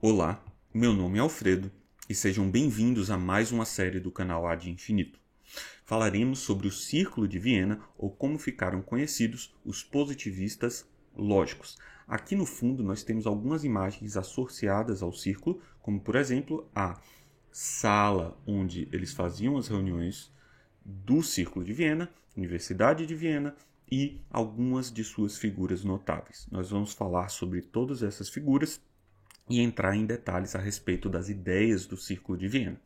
Olá, meu nome é Alfredo e sejam bem-vindos a mais uma série do canal Ad Infinito. Falaremos sobre o Círculo de Viena ou como ficaram conhecidos os positivistas lógicos. Aqui no fundo nós temos algumas imagens associadas ao círculo, como por exemplo a sala onde eles faziam as reuniões do Círculo de Viena, Universidade de Viena e algumas de suas figuras notáveis. Nós vamos falar sobre todas essas figuras e entrar em detalhes a respeito das ideias do Círculo de Viena.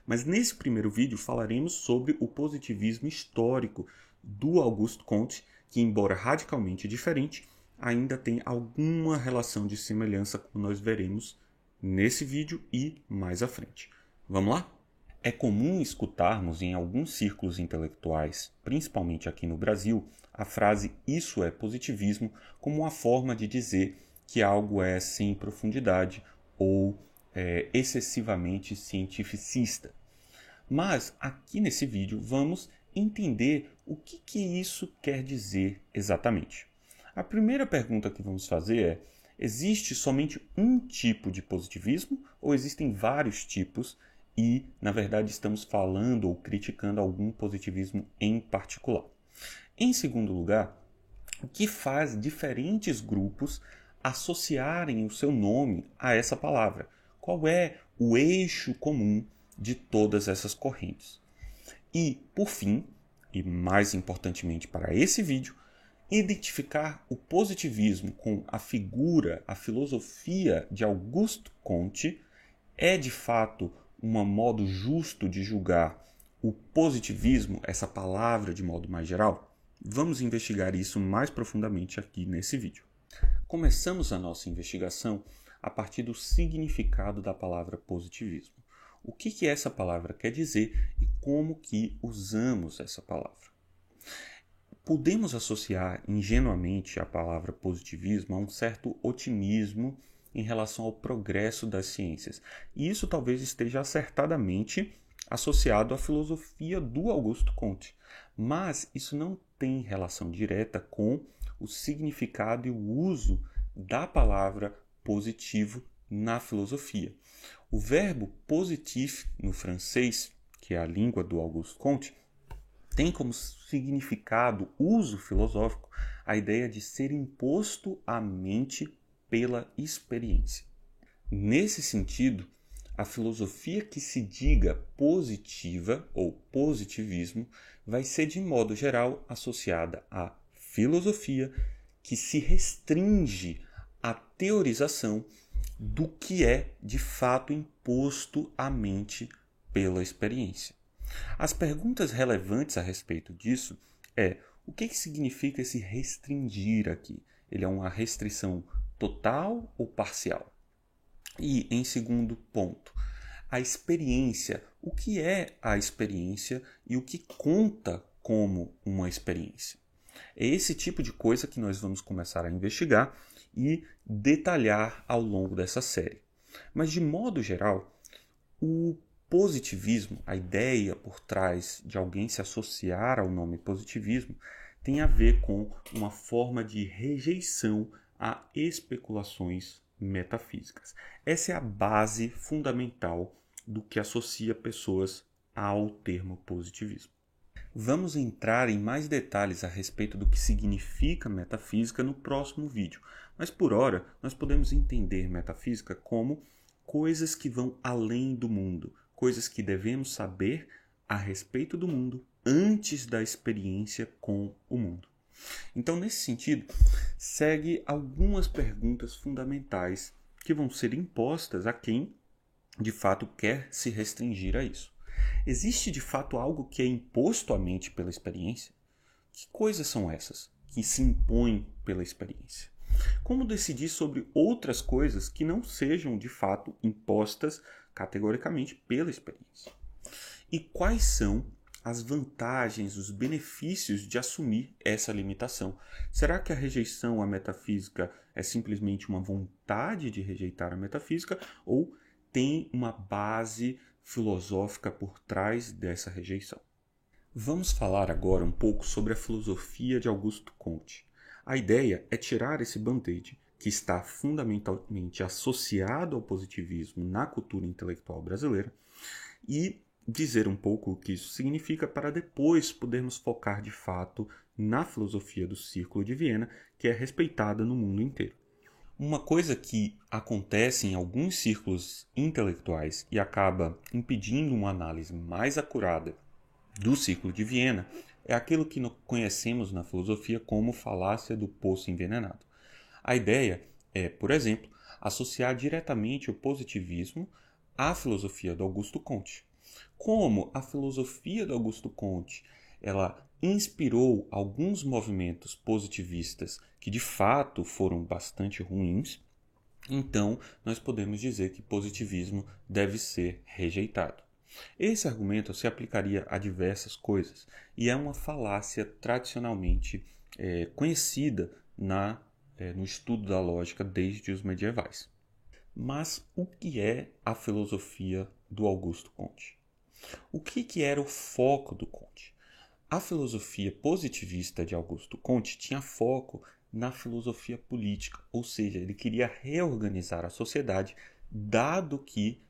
Mas nesse primeiro vídeo falaremos sobre o positivismo histórico do Auguste Comte, que, embora radicalmente diferente, ainda tem alguma relação de semelhança, como nós veremos nesse vídeo e mais à frente. Vamos lá? É comum escutarmos em alguns círculos intelectuais, principalmente aqui no Brasil, a frase "isso é positivismo" como uma forma de dizer que algo é sem profundidade ou excessivamente cientificista. Mas aqui nesse vídeo vamos entender o que isso quer dizer exatamente. A primeira pergunta que vamos fazer é: existe somente um tipo de positivismo ou existem vários tipos e, na verdade, estamos falando ou criticando algum positivismo em particular? Em segundo lugar, o que faz diferentes grupos associarem o seu nome a essa palavra? Qual é o eixo comum de todas essas correntes? E, por fim, e mais importantemente para esse vídeo, identificar o positivismo com a figura, a filosofia de Auguste Comte é de fato um modo justo de julgar o positivismo, essa palavra de modo mais geral? Vamos investigar isso mais profundamente aqui nesse vídeo. Começamos a nossa investigação a partir do significado da palavra positivismo. O que essa palavra quer dizer e como que usamos essa palavra? Podemos associar ingenuamente a palavra positivismo a um certo otimismo em relação ao progresso das ciências. E isso talvez esteja acertadamente associado à filosofia do Auguste Comte. Mas isso não tem relação direta com o significado e o uso da palavra positivo na filosofia. O verbo positif no francês, que é a língua do Auguste Comte, tem como significado, uso filosófico, a ideia de ser imposto à mente pela experiência. Nesse sentido, a filosofia que se diga positiva ou positivismo vai ser, de modo geral, associada à filosofia que se restringe à teorização do que é de fato imposto à mente pela experiência. As perguntas relevantes a respeito disso é: o que significa esse restringir aqui? Ele é uma restrição total ou parcial? E, em segundo ponto, a experiência. O que é a experiência e o que conta como uma experiência? É esse tipo de coisa que nós vamos começar a investigar e detalhar ao longo dessa série. Mas, de modo geral, o positivismo, a ideia por trás de alguém se associar ao nome positivismo, tem a ver com uma forma de rejeição a especulações metafísicas. Essa é a base fundamental do que associa pessoas ao termo positivismo. Vamos entrar em mais detalhes a respeito do que significa metafísica no próximo vídeo, mas por hora nós podemos entender metafísica como coisas que vão além do mundo, coisas que devemos saber a respeito do mundo antes da experiência com o mundo. Então, nesse sentido, segue algumas perguntas fundamentais que vão ser impostas a quem, de fato, quer se restringir a isso. Existe, de fato, algo que é imposto à mente pela experiência? Que coisas são essas que se impõem pela experiência? Como decidir sobre outras coisas que não sejam, de fato, impostas categoricamente pela experiência? E quais são as vantagens, os benefícios de assumir essa limitação? Será que a rejeição à metafísica é simplesmente uma vontade de rejeitar a metafísica ou tem uma base filosófica por trás dessa rejeição? Vamos falar agora um pouco sobre a filosofia de Auguste Comte. A ideia é tirar esse band-aid que está fundamentalmente associado ao positivismo na cultura intelectual brasileira, e dizer um pouco o que isso significa para depois podermos focar de fato na filosofia do Círculo de Viena, que é respeitada no mundo inteiro. Uma coisa que acontece em alguns círculos intelectuais e acaba impedindo uma análise mais acurada do Círculo de Viena é aquilo que conhecemos na filosofia como falácia do poço envenenado. A ideia é, por exemplo, associar diretamente o positivismo à filosofia do Augusto Comte. Como a filosofia do Augusto Comte ela inspirou alguns movimentos positivistas que de fato foram bastante ruins, então nós podemos dizer que positivismo deve ser rejeitado. Esse argumento se aplicaria a diversas coisas e é uma falácia tradicionalmente conhecida no estudo da lógica desde os medievais. Mas o que é a filosofia do Augusto Comte? O que era o foco do Comte? A filosofia positivista de Augusto Comte tinha foco na filosofia política, ou seja, ele queria reorganizar a sociedade, dado que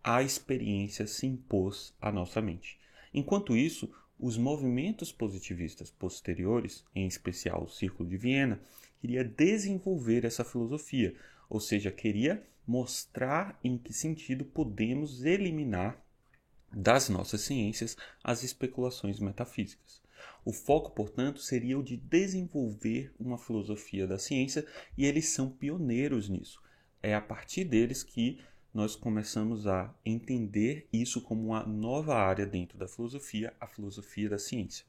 a experiência se impôs à nossa mente. Enquanto isso, os movimentos positivistas posteriores, em especial o Círculo de Viena, queria desenvolver essa filosofia, ou seja, queria mostrar em que sentido podemos eliminar das nossas ciências as especulações metafísicas. O foco, portanto, seria o de desenvolver uma filosofia da ciência e eles são pioneiros nisso. É a partir deles que nós começamos a entender isso como uma nova área dentro da filosofia, a filosofia da ciência.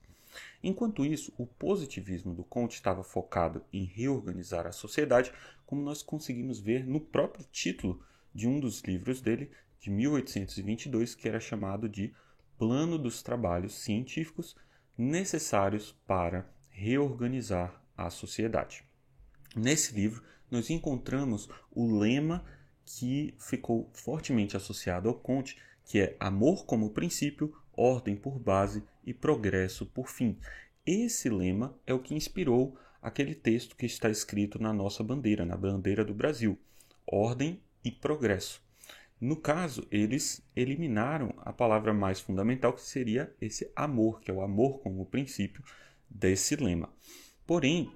Enquanto isso, o positivismo do Comte estava focado em reorganizar a sociedade, como nós conseguimos ver no próprio título de um dos livros dele, de 1822, que era chamado de Plano dos Trabalhos Científicos Necessários para Reorganizar a Sociedade. Nesse livro, nós encontramos o lema que ficou fortemente associado ao Comte, que é amor como princípio, ordem por base e progresso por fim. Esse lema é o que inspirou aquele texto que está escrito na nossa bandeira, na bandeira do Brasil, ordem e progresso. No caso, eles eliminaram a palavra mais fundamental, que seria esse amor, que é o amor como princípio desse lema. Porém,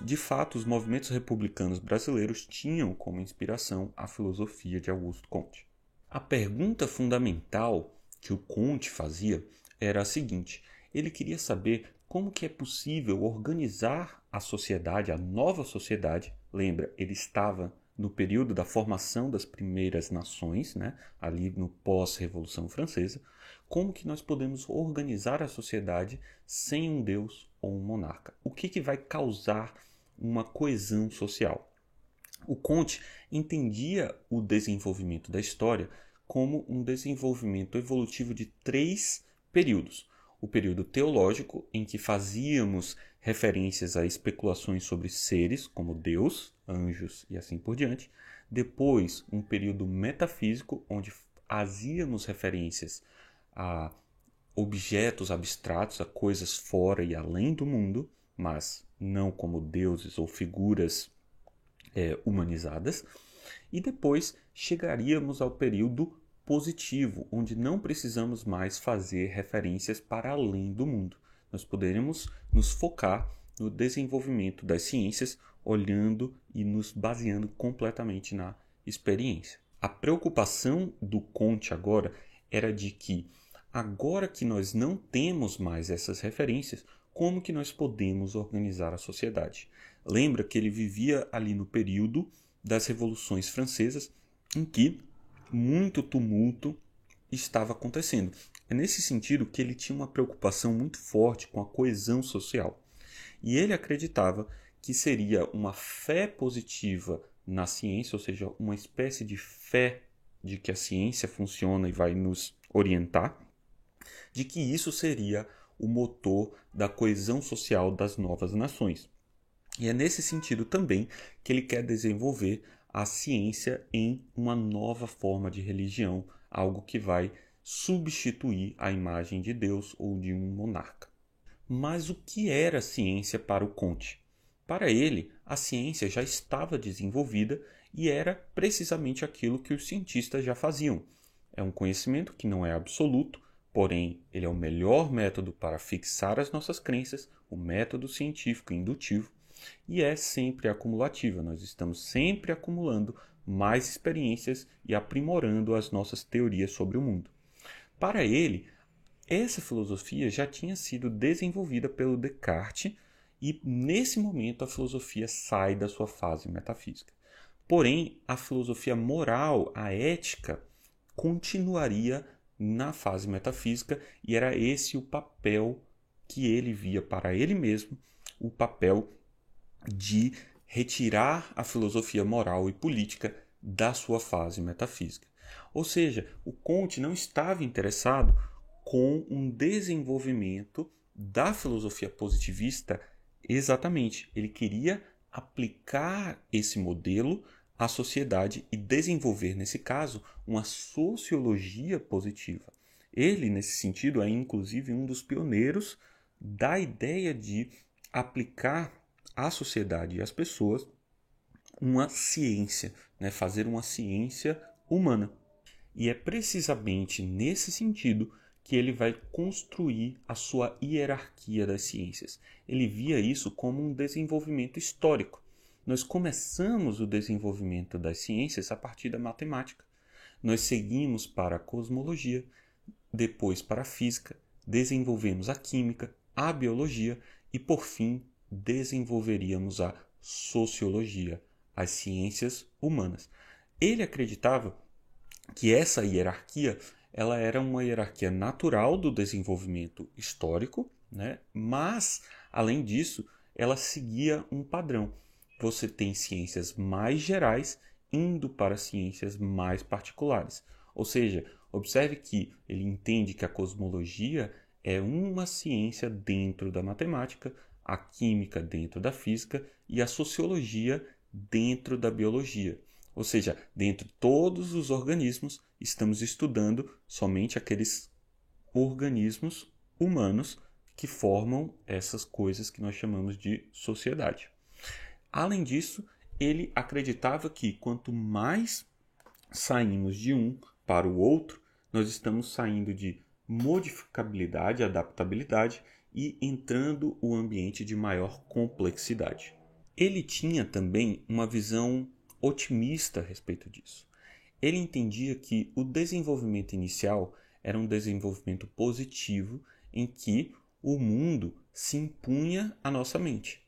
de fato, os movimentos republicanos brasileiros tinham como inspiração a filosofia de Augusto Comte. A pergunta fundamental que o Comte fazia era a seguinte: ele queria saber como que é possível organizar a sociedade, a nova sociedade. Lembra, ele estava no período da formação das primeiras nações, ali no pós-Revolução Francesa, como que nós podemos organizar a sociedade sem um Deus ou um monarca? O que vai causar uma coesão social? O Comte entendia o desenvolvimento da história como um desenvolvimento evolutivo de 3 períodos. O período teológico, em que fazíamos referências a especulações sobre seres, como Deus, anjos e assim por diante. Depois, um período metafísico, onde fazíamos referências a objetos abstratos, a coisas fora e além do mundo, mas não como deuses ou figuras humanizadas. E depois chegaríamos ao período positivo, onde não precisamos mais fazer referências para além do mundo. Nós poderíamos nos focar no desenvolvimento das ciências, olhando e nos baseando completamente na experiência. A preocupação do Comte agora era de que, agora que nós não temos mais essas referências, como que nós podemos organizar a sociedade? Lembra que ele vivia ali no período das revoluções francesas, em que muito tumulto estava acontecendo. É nesse sentido que ele tinha uma preocupação muito forte com a coesão social. E ele acreditava que seria uma fé positiva na ciência, ou seja, uma espécie de fé de que a ciência funciona e vai nos orientar, de que isso seria o motor da coesão social das novas nações. E é nesse sentido também que ele quer desenvolver a ciência em uma nova forma de religião, algo que vai substituir a imagem de Deus ou de um monarca. Mas o que era ciência para o Comte? Para ele, a ciência já estava desenvolvida e era precisamente aquilo que os cientistas já faziam. É um conhecimento que não é absoluto, porém ele é o melhor método para fixar as nossas crenças, o método científico indutivo, e é sempre acumulativa. Nós estamos sempre acumulando mais experiências e aprimorando as nossas teorias sobre o mundo. Para ele, essa filosofia já tinha sido desenvolvida pelo Descartes e, nesse momento, a filosofia sai da sua fase metafísica. Porém, a filosofia moral, a ética, continuaria na fase metafísica e era esse o papel que ele via para ele mesmo, o papel de retirar a filosofia moral e política da sua fase metafísica. Ou seja, o Comte não estava interessado com um desenvolvimento da filosofia positivista exatamente. Ele queria aplicar esse modelo à sociedade e desenvolver, nesse caso, uma sociologia positiva. Ele, nesse sentido, é inclusive um dos pioneiros da ideia de aplicar à sociedade e às pessoas uma ciência, né? Fazer uma ciência humana. E é precisamente nesse sentido que ele vai construir a sua hierarquia das ciências. Ele via isso como um desenvolvimento histórico. Nós começamos o desenvolvimento das ciências a partir da matemática. Nós seguimos para a cosmologia, depois para a física, desenvolvemos a química, a biologia e, por fim, desenvolveríamos a sociologia, as ciências humanas. Ele acreditava que essa hierarquia ela era uma hierarquia natural do desenvolvimento histórico, né? Mas, além disso, ela seguia um padrão. Você tem ciências mais gerais indo para ciências mais particulares. Ou seja, observe que ele entende que a cosmologia é uma ciência dentro da matemática, a química dentro da física e a sociologia dentro da biologia. Ou seja, dentro de todos os organismos, estamos estudando somente aqueles organismos humanos que formam essas coisas que nós chamamos de sociedade. Além disso, ele acreditava que quanto mais saímos de um para o outro, nós estamos saindo de modificabilidade, adaptabilidade e entrando o ambiente de maior complexidade. Ele tinha também uma visão otimista a respeito disso. Ele entendia que o desenvolvimento inicial era um desenvolvimento positivo em que o mundo se impunha à nossa mente.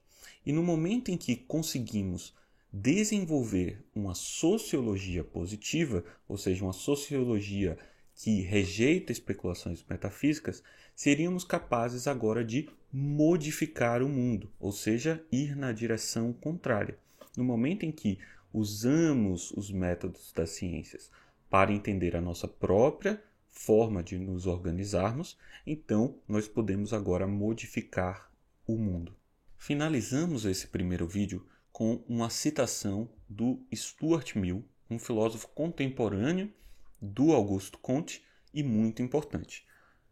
E no momento em que conseguimos desenvolver uma sociologia positiva, ou seja, uma sociologia que rejeita especulações metafísicas, seríamos capazes agora de modificar o mundo, ou seja, ir na direção contrária. No momento em que usamos os métodos das ciências para entender a nossa própria forma de nos organizarmos, então nós podemos agora modificar o mundo. Finalizamos esse primeiro vídeo com uma citação do Stuart Mill, um filósofo contemporâneo do Auguste Comte e muito importante.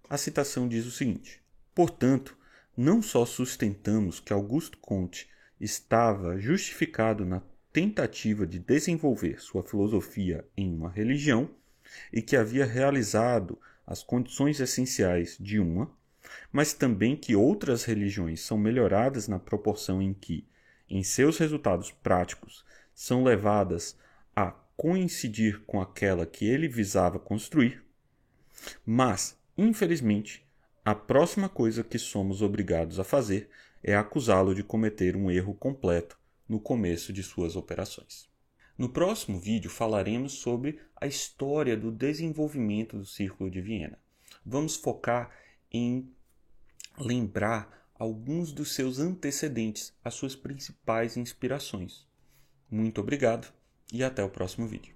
A citação diz o seguinte: portanto, não só sustentamos que Auguste Comte estava justificado na tentativa de desenvolver sua filosofia em uma religião e que havia realizado as condições essenciais de uma, mas também que outras religiões são melhoradas na proporção em que, em seus resultados práticos, são levadas a coincidir com aquela que ele visava construir, mas, infelizmente, a próxima coisa que somos obrigados a fazer é acusá-lo de cometer um erro completo no começo de suas operações. No próximo vídeo falaremos sobre a história do desenvolvimento do Círculo de Viena. Vamos focar em lembrar alguns dos seus antecedentes, as suas principais inspirações. Muito obrigado e até o próximo vídeo.